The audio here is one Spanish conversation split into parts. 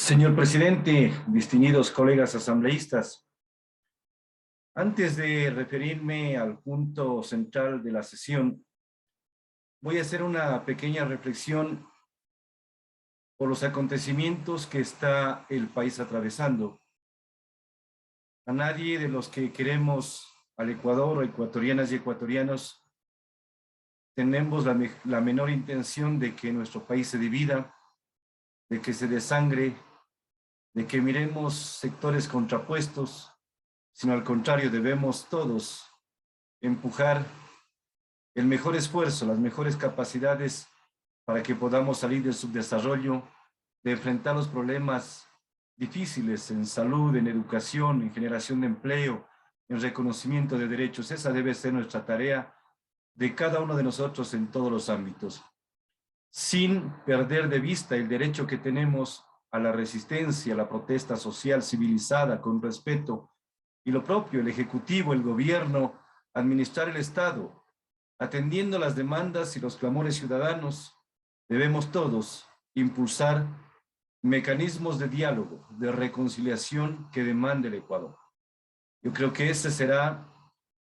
Señor presidente, distinguidos colegas asambleístas, antes de referirme al punto central de la sesión, voy a hacer una pequeña reflexión por los acontecimientos que está el país atravesando. A nadie de los que queremos al Ecuador, o ecuatorianas y ecuatorianos, tenemos la menor intención de que nuestro país se divida, de que se desangre, de que miremos sectores contrapuestos, sino al contrario, debemos todos empujar el mejor esfuerzo, las mejores capacidades para que podamos salir del subdesarrollo, de enfrentar los problemas difíciles en salud, en educación, en generación de empleo, en reconocimiento de derechos. Esa debe ser nuestra tarea de cada uno de nosotros en todos los ámbitos, sin perder de vista el derecho que tenemos a la resistencia, a la protesta social civilizada, con respeto, y lo propio, el Ejecutivo, el Gobierno, administrar el Estado, atendiendo las demandas y los clamores ciudadanos. Debemos todos impulsar mecanismos de diálogo, de reconciliación que demande el Ecuador. Yo creo que ese será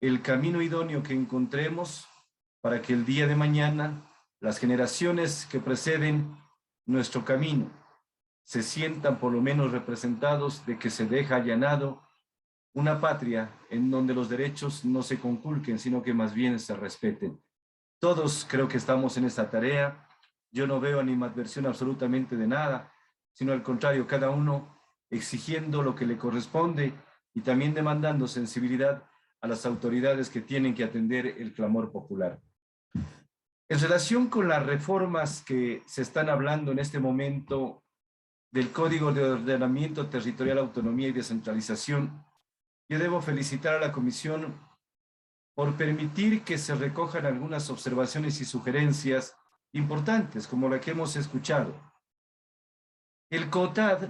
el camino idóneo que encontremos para que el día de mañana las generaciones que preceden nuestro camino se sientan por lo menos representados de que se deja allanado una patria en donde los derechos no se conculquen, sino que más bien se respeten. Todos creo que estamos en esta tarea. Yo no veo animadversión absolutamente de nada, sino al contrario, cada uno exigiendo lo que le corresponde y también demandando sensibilidad a las autoridades que tienen que atender el clamor popular. En relación con las reformas que se están hablando en este momento del Código de Ordenamiento Territorial, Autonomía y Descentralización, yo debo felicitar a la Comisión por permitir que se recojan algunas observaciones y sugerencias importantes, como la que hemos escuchado. El COTAD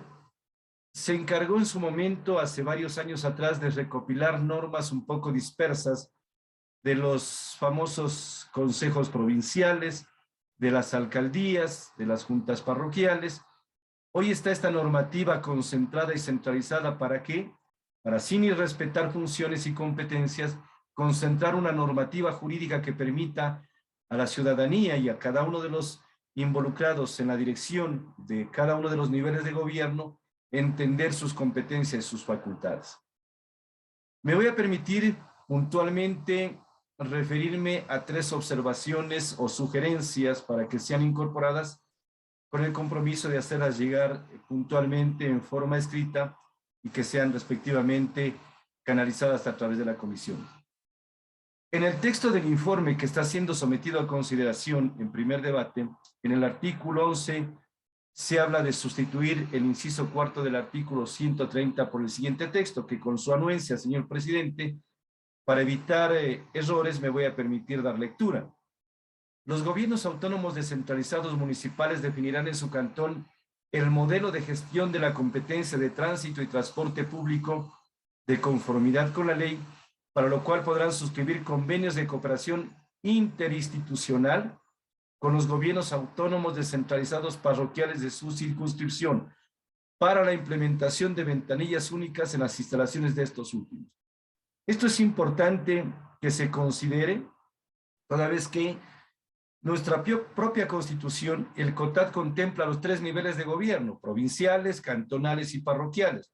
se encargó en su momento, hace varios años atrás, de recopilar normas un poco dispersas de los famosos consejos provinciales, de las alcaldías, de las juntas parroquiales. Hoy está esta normativa concentrada y centralizada. ¿Para qué? Para, sin irrespetar funciones y competencias, concentrar una normativa jurídica que permita a la ciudadanía y a cada uno de los involucrados en la dirección de cada uno de los niveles de gobierno entender sus competencias y sus facultades. Me voy a permitir puntualmente referirme a 3 observaciones o sugerencias para que sean incorporadas, con el compromiso de hacerlas llegar puntualmente en forma escrita y que sean respectivamente canalizadas a través de la comisión. En el texto del informe que está siendo sometido a consideración en primer debate, en el artículo 11 se habla de sustituir el inciso 4 del artículo 130 por el siguiente texto, que con su anuencia, señor presidente, para evitar errores me voy a permitir dar lectura. Los gobiernos autónomos descentralizados municipales definirán en su cantón el modelo de gestión de la competencia de tránsito y transporte público de conformidad con la ley, para lo cual podrán suscribir convenios de cooperación interinstitucional con los gobiernos autónomos descentralizados parroquiales de su circunscripción para la implementación de ventanillas únicas en las instalaciones de estos últimos. Esto es importante que se considere, toda vez que nuestra propia Constitución, el COTAD, contempla los 3 niveles de gobierno: provinciales, cantonales y parroquiales.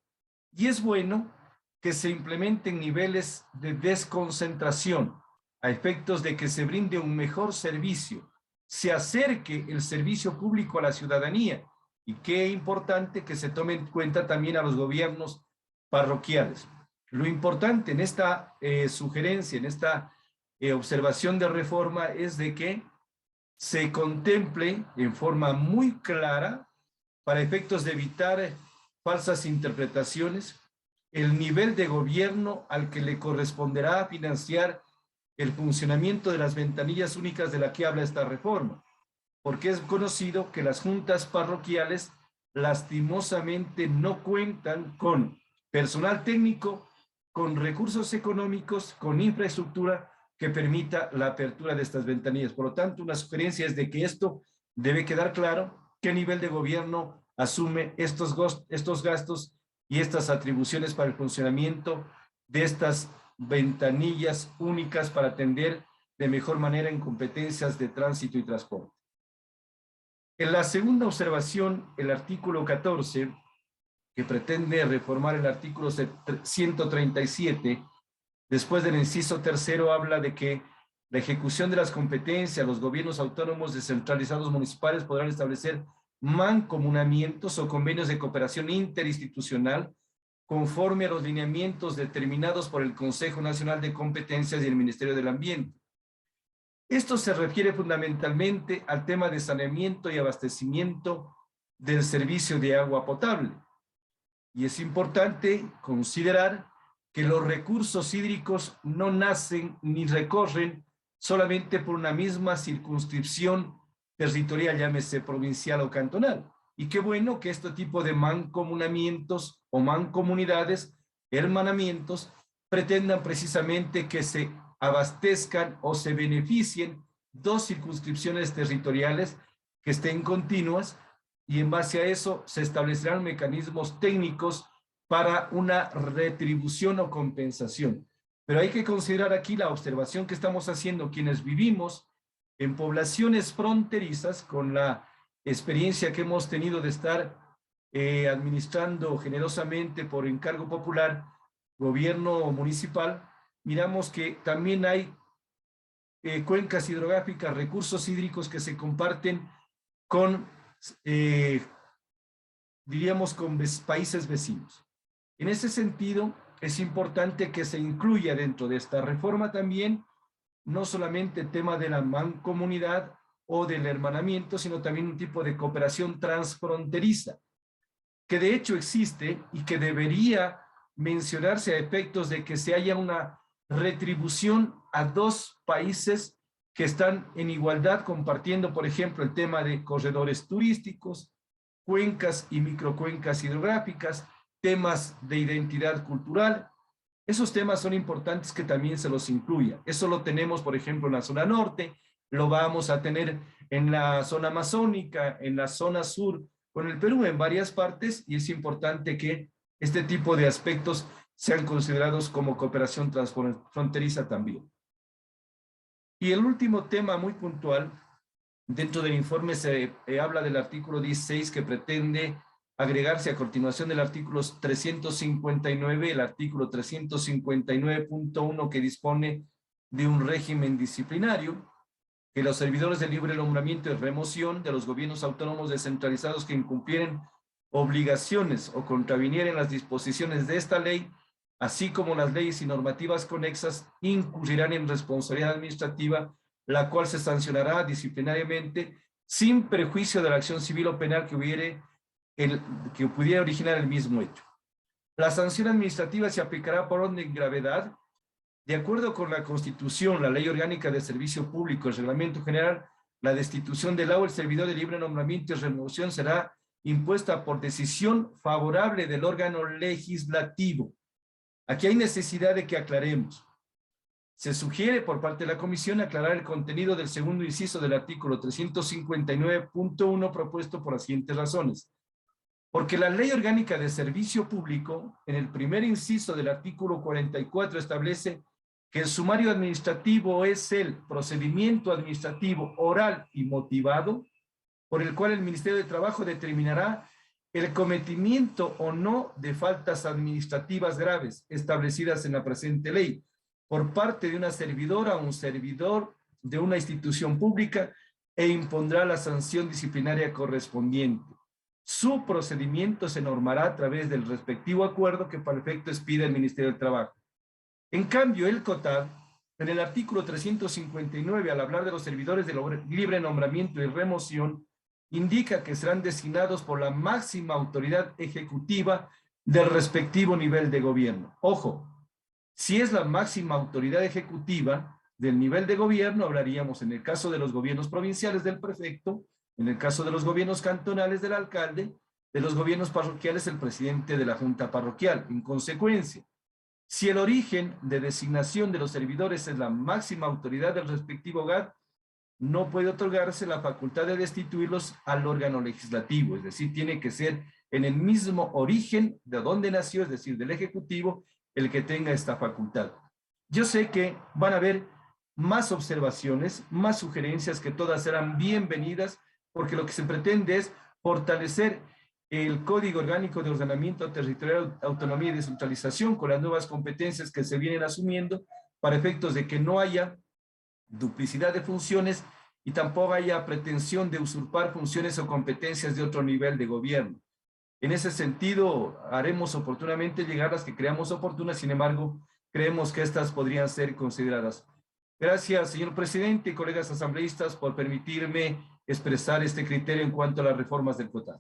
Y es bueno que se implementen niveles de desconcentración a efectos de que se brinde un mejor servicio, se acerque el servicio público a la ciudadanía, y qué importante que se tome en cuenta también a los gobiernos parroquiales. Lo importante en esta sugerencia, en esta observación de reforma, es de que se contemple en forma muy clara, para efectos de evitar falsas interpretaciones, el nivel de gobierno al que le corresponderá financiar el funcionamiento de las ventanillas únicas de la que habla esta reforma, porque es conocido que las juntas parroquiales lastimosamente no cuentan con personal técnico, con recursos económicos, con infraestructura que permita la apertura de estas ventanillas. Por lo tanto, una sugerencia es de que esto debe quedar claro, qué nivel de gobierno asume estos gastos y estas atribuciones para el funcionamiento de estas ventanillas únicas para atender de mejor manera en competencias de tránsito y transporte. En la segunda observación, el artículo 14, que pretende reformar el artículo 137, después del inciso tercero, habla de que la ejecución de las competencias, los gobiernos autónomos descentralizados municipales podrán establecer mancomunamientos o convenios de cooperación interinstitucional conforme a los lineamientos determinados por el Consejo Nacional de Competencias y el Ministerio del Ambiente. Esto se refiere fundamentalmente al tema de saneamiento y abastecimiento del servicio de agua potable. Y es importante considerar que los recursos hídricos no nacen ni recorren solamente por una misma circunscripción territorial, llámese provincial o cantonal. Y qué bueno que este tipo de mancomunamientos o mancomunidades, hermanamientos, pretendan precisamente que se abastezcan o se beneficien dos circunscripciones territoriales que estén continuas, y en base a eso se establecerán mecanismos técnicos para una retribución o compensación. Pero hay que considerar aquí la observación que estamos haciendo quienes vivimos en poblaciones fronterizas, con la experiencia que hemos tenido de estar administrando generosamente por encargo popular, gobierno municipal. Miramos que también hay cuencas hidrográficas, recursos hídricos que se comparten con, diríamos, con países vecinos. En ese sentido, es importante que se incluya dentro de esta reforma también no solamente el tema de la mancomunidad o del hermanamiento, sino también un tipo de cooperación transfronteriza, que de hecho existe y que debería mencionarse a efectos de que se haya una retribución a dos países que están en igualdad compartiendo, por ejemplo, el tema de corredores turísticos, cuencas y microcuencas hidrográficas, temas de identidad cultural. Esos temas son importantes que también se los incluya. Eso lo tenemos, por ejemplo, en la zona norte, lo vamos a tener en la zona amazónica, en la zona sur, con el Perú en varias partes, y es importante que este tipo de aspectos sean considerados como cooperación transfronteriza también. Y el último tema muy puntual, dentro del informe se habla del artículo 16 que pretende agregarse a continuación del artículo 359, el artículo 359.1 que dispone de un régimen disciplinario, que los servidores de libre nombramiento y remoción de los gobiernos autónomos descentralizados que incumplieren obligaciones o contravinieren las disposiciones de esta ley, así como las leyes y normativas conexas, incurrirán en responsabilidad administrativa, la cual se sancionará disciplinariamente sin perjuicio de la acción civil o penal que pudiera originar el mismo hecho. La sanción administrativa se aplicará por orden de gravedad, de acuerdo con la Constitución, la Ley Orgánica de Servicio Público, el Reglamento General. La destitución del el servidor de libre nombramiento y remoción será impuesta por decisión favorable del órgano legislativo. Aquí hay necesidad de que aclaremos. Se sugiere por parte de la Comisión aclarar el contenido del segundo inciso del artículo 359.1 propuesto por las siguientes razones. Porque la Ley Orgánica de Servicio Público, en el primer inciso del artículo 44, establece que el sumario administrativo es el procedimiento administrativo oral y motivado por el cual el Ministerio de Trabajo determinará el cometimiento o no de faltas administrativas graves establecidas en la presente ley por parte de una servidora o un servidor de una institución pública e impondrá la sanción disciplinaria correspondiente. Su procedimiento se normará a través del respectivo acuerdo que para efecto expida el Ministerio del Trabajo. En cambio, el COTAD, en el artículo 359, al hablar de los servidores de libre nombramiento y remoción, indica que serán designados por la máxima autoridad ejecutiva del respectivo nivel de gobierno. Ojo, si es la máxima autoridad ejecutiva del nivel de gobierno, hablaríamos en el caso de los gobiernos provinciales del prefecto, en el caso de los gobiernos cantonales del alcalde, de los gobiernos parroquiales el presidente de la junta parroquial. En consecuencia, si el origen de designación de los servidores es la máxima autoridad del respectivo hogar, no puede otorgarse la facultad de destituirlos al órgano legislativo, es decir, tiene que ser en el mismo origen de donde nació, es decir, del Ejecutivo, el que tenga esta facultad. Yo sé que van a haber más observaciones, más sugerencias, que todas serán bienvenidas, porque lo que se pretende es fortalecer el Código Orgánico de Ordenamiento Territorial, Autonomía y Descentralización con las nuevas competencias que se vienen asumiendo para efectos de que no haya duplicidad de funciones y tampoco haya pretensión de usurpar funciones o competencias de otro nivel de gobierno. En ese sentido, haremos oportunamente llegar las que creamos oportunas, sin embargo, creemos que estas podrían ser consideradas. Gracias, señor presidente y colegas asambleístas, por permitirme expresar este criterio en cuanto a las reformas del COTAD.